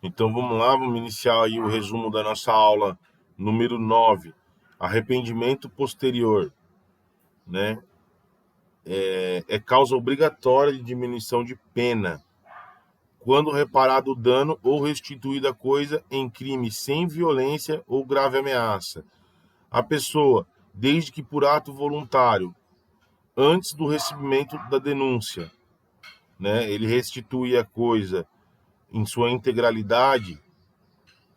Então vamos lá, vamos iniciar aí o resumo da nossa aula número 9, arrependimento posterior, né? É causa obrigatória de diminuição de pena, quando reparado o dano ou restituída a coisa em crime sem violência ou grave ameaça. A pessoa, desde que por ato voluntário, antes do recebimento da denúncia, né, ele restitui a coisa em sua integralidade,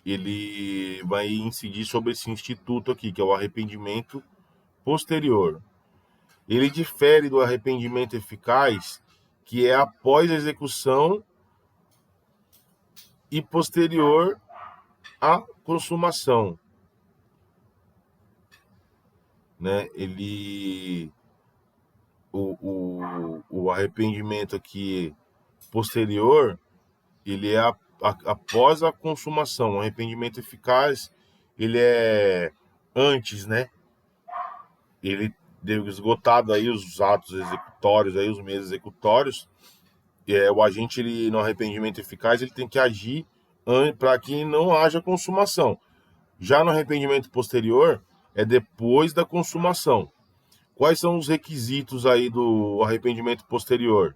ele vai incidir sobre esse instituto aqui, que é o arrependimento posterior. Ele difere do arrependimento eficaz, que é após a execução e posterior à consumação, né? O arrependimento aqui posterior, ele é após a consumação. O arrependimento eficaz, ele é antes, né? Ele deu esgotado aí os atos executórios, aí os meios executórios, o agente, ele, no arrependimento eficaz, ele tem que agir para que não haja consumação. Já no arrependimento posterior, é depois da consumação. Quais são os requisitos aí do arrependimento posterior?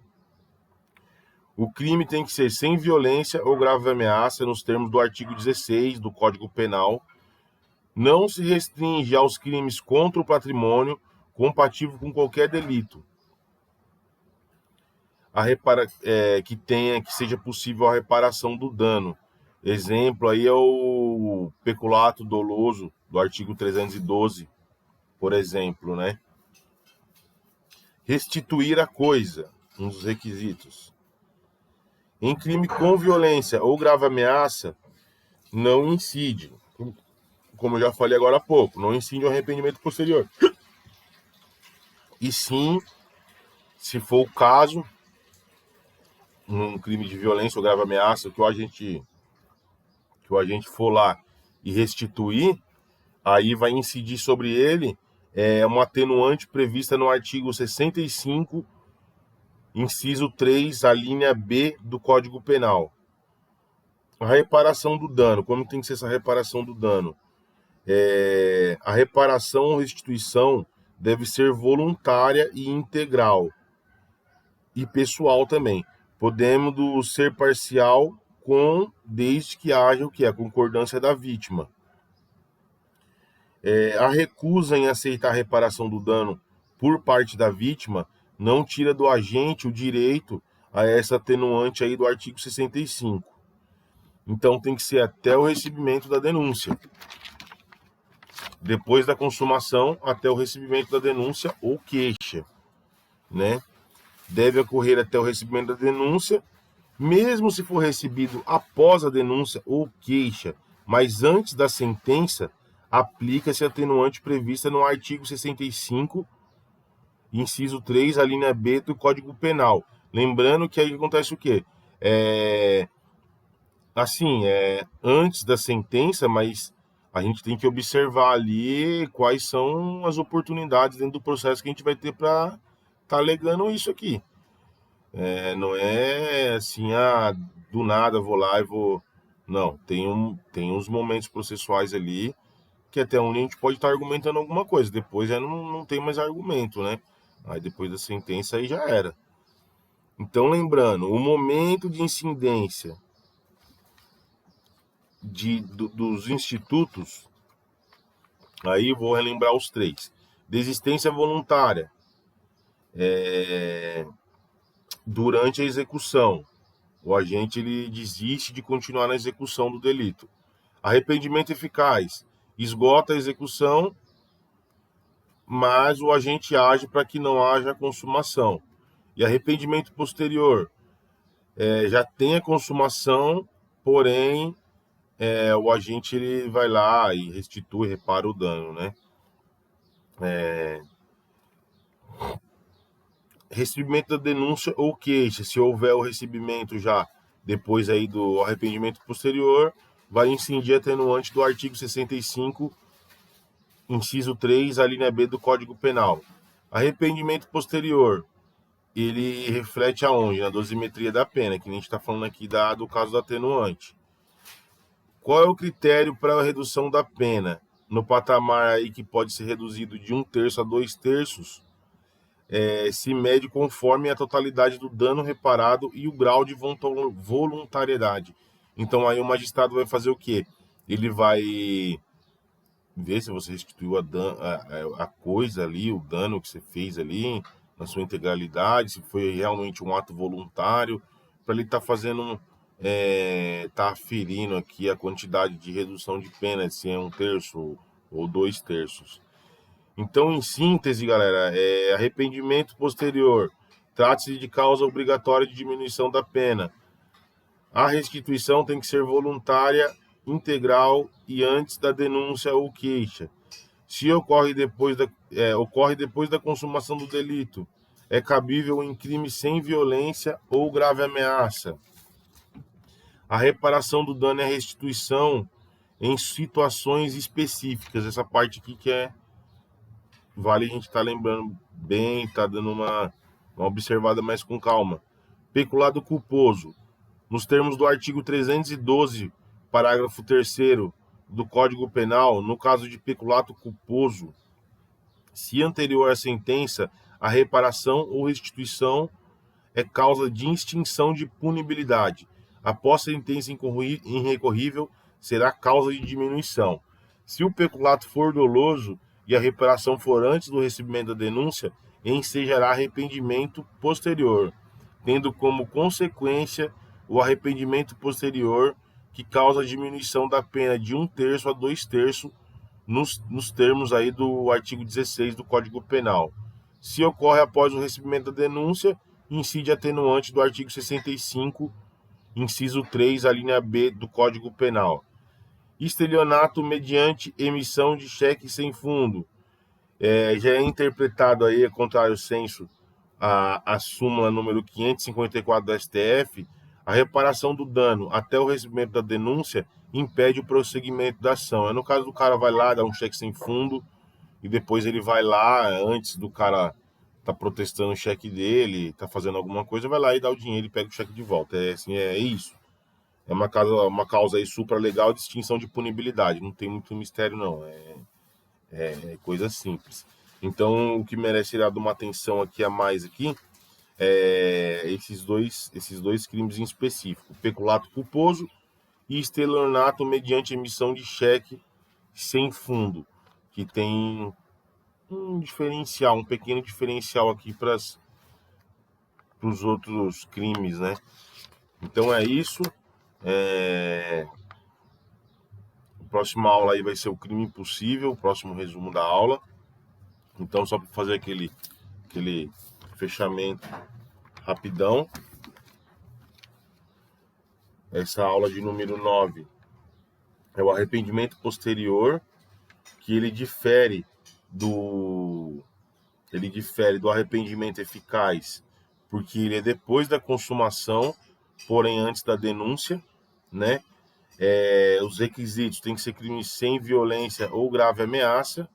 O crime tem que ser sem violência ou grave ameaça, nos termos do artigo 16 do Código Penal. Não se restringe aos crimes contra o patrimônio, compatível com qualquer delito. Que seja possível a reparação do dano. Exemplo aí é o peculato doloso do artigo 312, por exemplo, né? Restituir a coisa, um dos requisitos. Em crime com violência ou grave ameaça, não incide. Como eu já falei agora há pouco, não incide o arrependimento posterior. E sim, se for o caso, um crime de violência ou grave ameaça, que o agente for lá e restituir, aí vai incidir sobre ele uma atenuante prevista no artigo 65, inciso 3, a linha B do Código Penal. A reparação do dano. Como tem que ser essa reparação do dano? A reparação ou restituição deve ser voluntária e integral. E pessoal também. Podemos ser parcial desde que haja o que? A concordância da vítima. A recusa em aceitar a reparação do dano por parte da vítima não tira do agente o direito a essa atenuante aí do artigo 65. Então tem que ser até o recebimento da denúncia. Depois da consumação, até o recebimento da denúncia ou queixa, né? Deve ocorrer até o recebimento da denúncia, mesmo se for recebido após a denúncia ou queixa, mas antes da sentença, aplica-se a atenuante prevista no artigo 65, inciso 3, a linha B do Código Penal. Lembrando que aí acontece o quê? Antes da sentença, mas a gente tem que observar ali quais são as oportunidades dentro do processo que a gente vai ter para estar alegando isso aqui. Não é assim, do nada vou lá e vou... Não, tem uns momentos processuais ali que até onde a gente pode estar argumentando alguma coisa. Depois já não tem mais argumento, né? Aí depois da sentença aí já era. Então, lembrando, o momento de incidência dos institutos, aí vou relembrar os três. Desistência voluntária durante a execução. O agente ele desiste de continuar na execução do delito. Arrependimento eficaz. Esgota a execução, mas o agente age para que não haja consumação. E arrependimento posterior. Já tem a consumação, porém o agente ele vai lá e restitui, repara o dano, né? Recebimento da denúncia ou queixa. Se houver o recebimento já depois aí do arrependimento posterior, vai incidir atenuante do artigo 65, inciso 3, a linha B do Código Penal. Arrependimento posterior, ele reflete aonde? Na dosimetria da pena, que a gente está falando aqui do caso do atenuante. Qual é o critério para a redução da pena? No patamar aí que pode ser reduzido de 1/3 a 2/3, se mede conforme a totalidade do dano reparado e o grau de voluntariedade. Então aí o magistrado vai fazer o quê? Ele vai ver se você restituiu a coisa ali, o dano que você fez ali, na sua integralidade, se foi realmente um ato voluntário, para ele estar fazendo, tá aferindo aqui a quantidade de redução de pena, se é 1/3 ou 2/3. Então, em síntese, galera, arrependimento posterior, trata-se de causa obrigatória de diminuição da pena. A restituição tem que ser voluntária, integral e antes da denúncia ou queixa. Se ocorre depois da consumação do delito, é cabível em crime sem violência ou grave ameaça. A reparação do dano e a restituição em situações específicas. Essa parte aqui que vale a gente estar lembrando bem, tá dando uma observada mais com calma. Peculado culposo. Nos termos do artigo 312, parágrafo 3º do Código Penal, no caso de peculato culposo, se anterior à sentença, a reparação ou restituição é causa de extinção de punibilidade. Após sentença irrecorrível, será causa de diminuição. Se o peculato for doloso e a reparação for antes do recebimento da denúncia, ensejará arrependimento posterior, tendo como consequência o arrependimento posterior que causa a diminuição da pena de 1/3 a 2/3 nos termos aí do artigo 16 do Código Penal. Se ocorre após o recebimento da denúncia, incide atenuante do artigo 65, inciso 3, a linha B do Código Penal. Estelionato mediante emissão de cheque sem fundo. Já é interpretado aí, a contrário senso, a súmula número 554 do STF, a reparação do dano até o recebimento da denúncia impede o prosseguimento da ação. No caso do cara vai lá, dá um cheque sem fundo, e depois ele vai lá, antes do cara tá protestando o cheque dele, tá fazendo alguma coisa, vai lá e dá o dinheiro e pega o cheque de volta. É isso. É uma causa aí supra legal de extinção de punibilidade. Não tem muito mistério, não. É coisa simples. Então, o que merece ir uma atenção aqui a mais aqui esses dois crimes em específico: peculato culposo e estelionato mediante emissão de cheque sem fundo, que tem um pequeno diferencial aqui para os outros crimes, né? Então é isso. A próxima aula aí vai ser o crime impossível, o próximo resumo da aula. Então, só para fazer aquele fechamento rapidão. Essa aula de número 9 é o arrependimento posterior, que ele difere do arrependimento eficaz, porque ele é depois da consumação, porém antes da denúncia, né? Os requisitos tem que ser crime sem violência ou grave ameaça.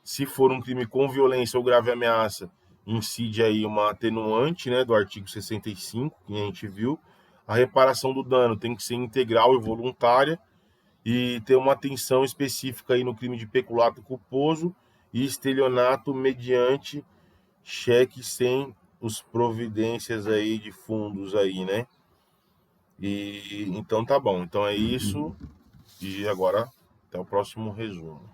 Se for um crime com violência ou grave ameaça, incide aí uma atenuante, né, do artigo 65, que a gente viu. A reparação do dano tem que ser integral e voluntária, e ter uma atenção específica aí no crime de peculato culposo e estelionato mediante cheque sem os providências aí de fundos aí, né? E então tá bom. Então é isso. E agora até o próximo resumo.